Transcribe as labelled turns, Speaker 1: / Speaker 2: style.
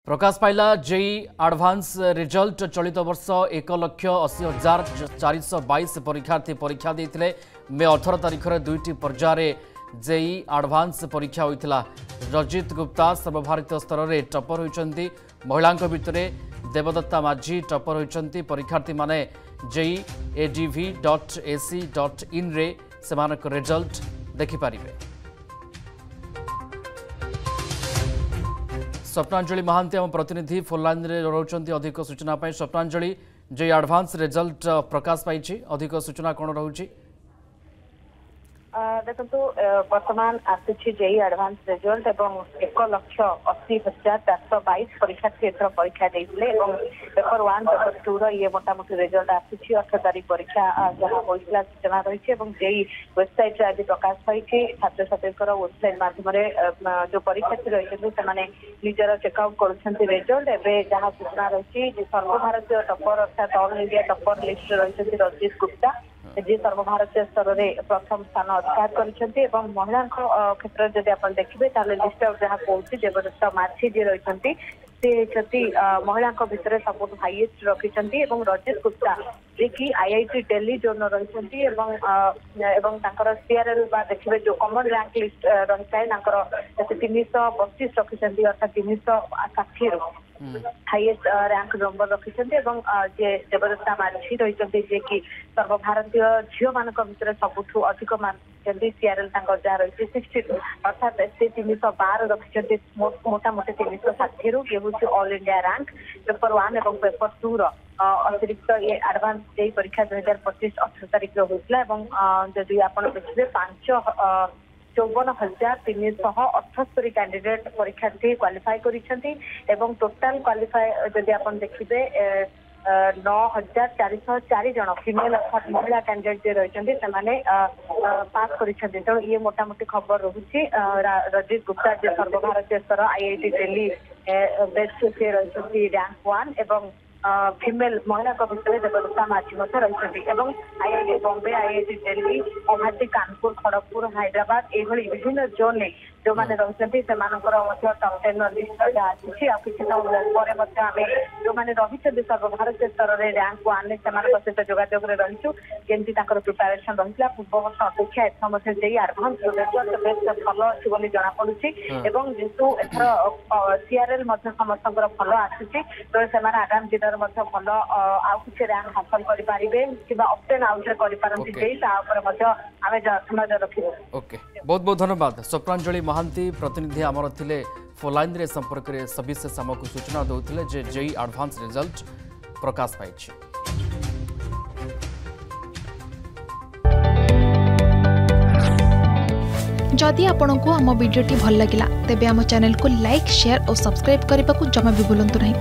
Speaker 1: प्रकाश पाइला JEE advance result चलित वर्ष 1,80,422 परीक्षार्थी परीक्षा देते मे 18 तारिख में दुईटी पर्यायर जेई एडवांस परीक्षा होता। रजित गुप्ता सर्वभारतीय स्तर में टपर होती। महिला भितर देवदत्ता माझी टपर होती। परीक्षार्थी माने जेई adv.ac.in रे सेमानक रिजल्ट देखिपारे। स्वप्नांजलि महांती आम प्रतिनिधि फोन लाइन रे रहउछंती अधिक सूचना पाई। स्वप्नांजलि जे एडवांस रिजल्ट प्रकाश पाई अधिक सूचना कौन रहुछि?
Speaker 2: देखो वर्तमान आसी जेई एडवांस रिजल्ट एवं 1,80,422 परीक्षार्थी एथर परीक्षा देइले एवं पेपर 1 पेपर 2 रो ये मोटामोटी रिजल्ट आसी 18 तारिख परीक्षा जहां होइला सूचना रही एवं जेई वेबसाइट रे आज प्रकाश पाई छात्र छात्रीकर वेबसाइट माध्यम जो परीक्षार्थी रही से निजर चेकआउट करुछंती रिजल्ट एबे जहां सूचना रही सर्वभारतीय टपर अर्थात ऑल इंडिया टपर लिस्ट रही रजित गुप्ता जी सर्वभारतीय स्तर में प्रथम स्थान अधिकार करछंती एवं महिला क्षेत्र जदि आप देखिए लिस्ट जहाँ कहूँ देवदत्ता माझी जी रही महिला भितर सब हाईएस्ट रखिंट रजित गुप्ता जी की IIT दिल्ली जोन रही सीआरएल देखिए जो कॉमन रैंक लिस्ट रही है 325 रखिंट अर्थात 360 हाईएस्ट रैंक नंबर रखिंट जे देवदत्ता माझी रही जे कि सर्वभारतीय झील मान भर सबुठ अधिक सीआरएल जहाँ रही 62 अर्थात से 312 रखिंट मोटामोटी 360 ये हूँ ऑल इंडिया रैंक पेपर 1 और पेपर 2 अतिरिक्त ये एडवांस जेई परीक्षा 2025 18 तारिख होता है। जदि आप देखिए 54,378 कैंडिडेट परीक्षार्थी क्वालिफाई करिसेंती एवं टोटाल क्वालिफाई जदि आप देखिए 9,404 जन फीमेल अर्थात महिला कैंडिडेट जे रही पास करिसेंती। तो ये मोटामोटी खबर रही रजित गुप्ता जे सर्वभारतीय स्तर IIT दिल्ली बेस्ट से रही रैंक 1 एवं फीमेल महिला भितर देवदत्ता माझी रही IIT बॉम्बे IIT दिल्ली गुवाहाटी कानपुर खड़गपुर हैदराबाद ये विभिन्न जोन में जो मैंने रही टॉप 10 लिस्ट आसी किसी जो मैंने रही सर्वभारतीय स्तर में रैंक 1 सहित जोगाजोग रहीचु केमती प्रिपेरेसन रही पूर्व वर्ष अपेक्षा एथर जेई एडवांस रिजल्ट बेस भल अच्छी जना पड़ी जेहेतु एथर सीआरएल समस्त भल आसूसी तो से आगामी दिन भल आउ कि रैंक हासिल करें कि ऑप्टेन आउट आम नजर रखी।
Speaker 1: ओके बहुत बहुत धन्यवाद। स्वप्नांजलि महांती प्रतिनिधि आमर थिले फोन लाइन रे संपर्क में सविशेष आमको सूचना देउथिले जे जेई एडवांस रिजल्ट प्रकाश पाई।
Speaker 3: जदि आपंक आम भिडी भल लगा तेब आम चैनल को लाइक शेयर और सब्सक्राइब करने को जमा भी भूलु नहीं।